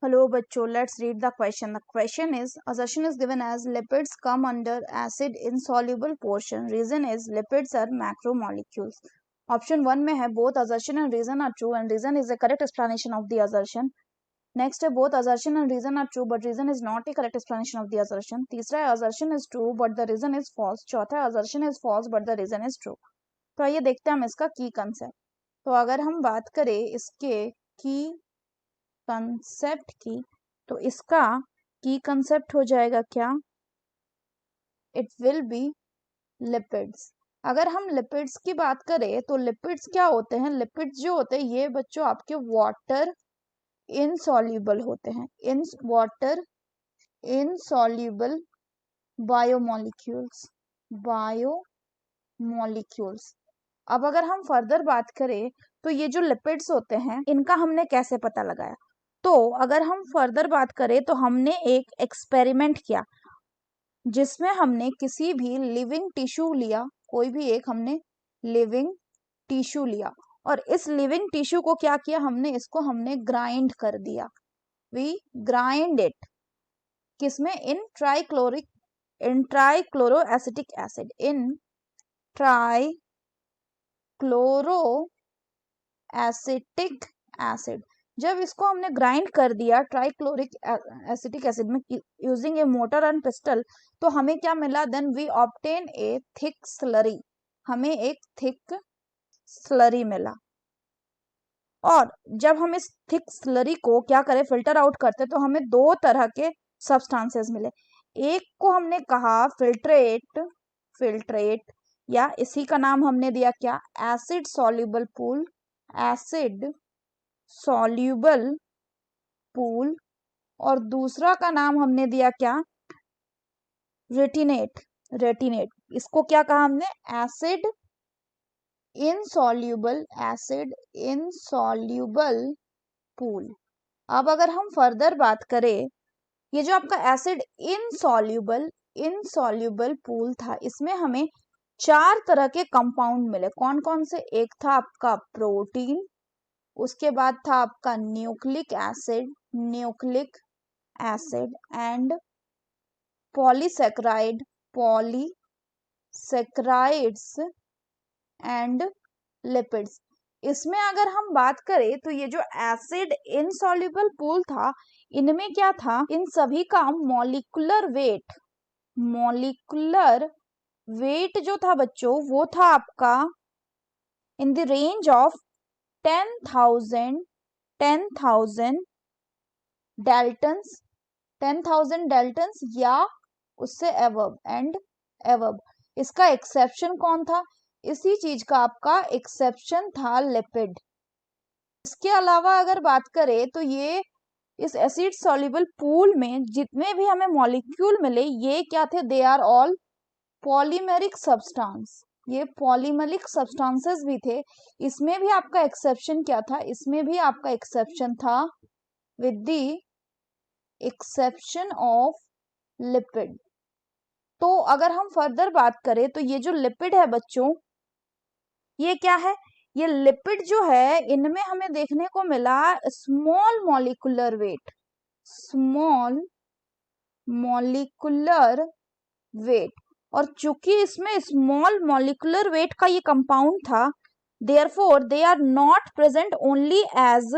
Hello बच्चों, let's read the question. The question is, assertion is given as lipids come under acid insoluble portion. Reason is lipids are macromolecules. Option 1 में है both assertion and reason are true and reason is a correct explanation of the assertion. Next है both assertion and reason are true but reason is not a correct explanation of the assertion. तीसरा है assertion is true but the reason is false. चौथा है assertion is false but the reason is true. तो आइए देखते हैं हम इसका की कंसेप्ट. तो अगर हम बात करें इसके की कंसेप्ट की, तो इसका की कंसेप्ट हो जाएगा क्या? It will be lipids. अगर हम लिपिड्स की बात करें तो लिपिड्स क्या होते हैं? लिपिड्स जो होते हैं ये बच्चों आपके वाटर इनसॉल्युबल होते हैं. In water insoluble biomolecules. Biomolecules. अब अगर हम फर्दर बात करें तो ये जो लिपिड्स होते हैं इनका हमने कैसे पता लगाया? तो अगर हम फर्दर बात करें तो हमने एक एक्सपेरिमेंट किया जिसमें हमने किसी भी लिविंग टिश्यू लिया, कोई भी एक हमने लिविंग टिश्यू लिया और इस लिविंग टिश्यू को क्या किया इसको हमने ग्राइंड कर दिया. We grind it. किसमें? In trichloro acetic acid. In trichloro acetic acid. जब इसको हमने ग्राइंड कर दिया ट्राइक्लोरिक एसिटिक एसिड में using a mortar and pestle, तो हमें क्या मिला? Then we obtain a thick slurry. हमें एक थिक स्लरी मिला. और जब हम इस थिक स्लरी को क्या करें? फिल्टर आउट करते, तो हमें दो तरह के सब्सटेंसेस मिले. एक को हमने कहा फिल्ट्रेट या इसी का नाम हमने दिया क्या? Acid soluble pool. Acid soluble pool. और दूसरा का नाम हमने दिया क्या? रेटिनेट. इसको क्या कहा हमने? Acid insoluble pool. अब अगर हम फर्दर बात करें, ये जो आपका एसिड इनसॉल्युबल पूल था, इसमें हमें 4 तरह के कंपाउंड मिले. कौन कौन से? एक था आपका प्रोटीन, उसके बाद था आपका nucleic acid and polysaccharides and lipids. इसमें अगर हम बात करें तो ये जो एसिड इनसॉल्युबल पूल था, इनमें क्या था? इन सभी का मॉलिक्यूलर वेट जो था बच्चों, वो था आपका in the range of 10,000 Dalton's या उससे एवब. इसका एक्सेप्शन कौन था? इसी चीज का आपका एक्सेप्शन था लिपिड. इसके अलावा अगर बात करें तो ये इस एसिड सॉल्युबल पूल में जितने भी हमें मॉलिक्यूल मिले, ये क्या थे? They are all polymeric substance. ये पॉलीमेरिक सब्सटेंसेस भी थे. इसमें भी आपका एक्सेप्शन क्या था? इसमें भी आपका एक्सेप्शन था with the exception of lipid. तो अगर हम फर्दर बात करें तो ये जो लिपिड है बच्चों, ये क्या है? ये लिपिड जो है इनमें हमें देखने को मिला स्मॉल मॉलिक्यूलर वेट. और चूंकि इसमें स्मॉल मॉलिक्यूलर वेट का ये कंपाउंड था, therefore they are not present only as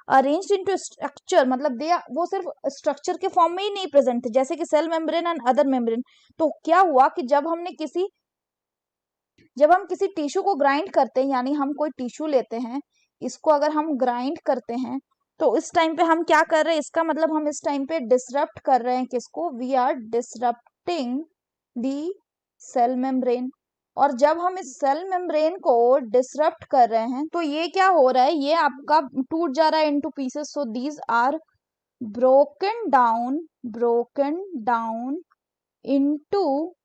arranged into structure. मतलब वो सिर्फ स्ट्रक्चर के फॉर्म में ही नहीं प्रेजेंट थे, जैसे कि cell membrane and other membrane. तो क्या हुआ कि जब हम किसी टिश्यू को ग्राइंड करते हैं, यानी हम कोई टिश्यू लेते हैं, इसको अगर हम ग्राइंड करते हैं, तो इस टाइम पे हम क्या कर रहे हैं? इसका मतलब हम इस टाइम पे डिसरप्ट कर रहे हैं किसको? We are disrupting the cell membrane. और जब हम इस सेल मेम्ब्रेन को डिसरप्ट कर रहे हैं, तो ये क्या हो रहा है? ये आपका टूट जा रहा है into pieces. So these are broken down into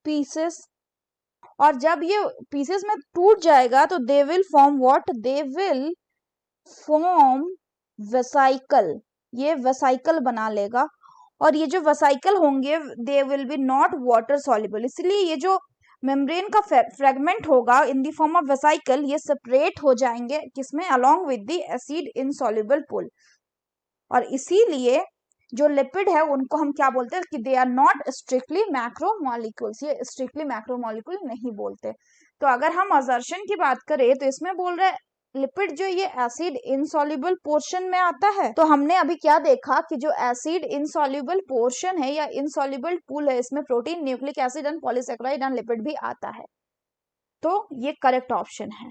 pieces. और जब ये पीसेस में टूट जाएगा तो they will form what? They will form vesicle. ये वेसाइकल बना लेगा. और ये जो वेसाइकल होंगे they will be not water soluble. इसलिए ये जो मेम्ब्रेन का फ्रेगमेंट होगा in the form of vesicle, ये सेपरेट हो जाएंगे किसमें? Along with the acid insoluble pool. और इसीलिए जो लिपिड है उनको हम क्या बोलते हैं कि they are not strictly macromolecules, ये स्ट्रिक्टली मैक्रोमोलिक्यूल नहीं बोलते। तो अगर हम असर्शन की बात करें तो इसमें बोल रहे लिपिड जो ये एसिड इनसॉल्युबल पोर्शन में आता है। तो हमने अभी क्या देखा कि जो एसिड इनसॉल्युबल पोर्शन है या इनसॉल्युबल पूल है, इसमें protein, nucleic acid and polysaccharide and lipid भी आता है। तो ये करेक्ट ऑप्शन है।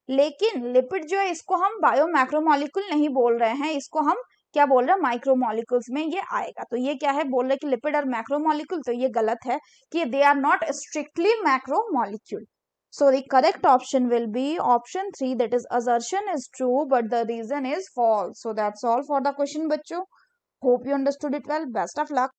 लेकिन लिपिड जो है इसको हम बायोमैक्रोमोलिक्यूल नहीं बोल रहे हैं, इसको हम क्या बोल रहे हैं, माइक्रोमोलिक्यूल्स में ये आएगा। तो ये क्या है, बोल रहे हैं कि लिपिड और मैक्रोमोलिक्यूल, तो ये गलत है कि they are not strictly macromolecule. So the correct option will be option 3, that is assertion is true but the reason is false. So that's all for the question बच्चों. Hope you understood it well. Best of luck.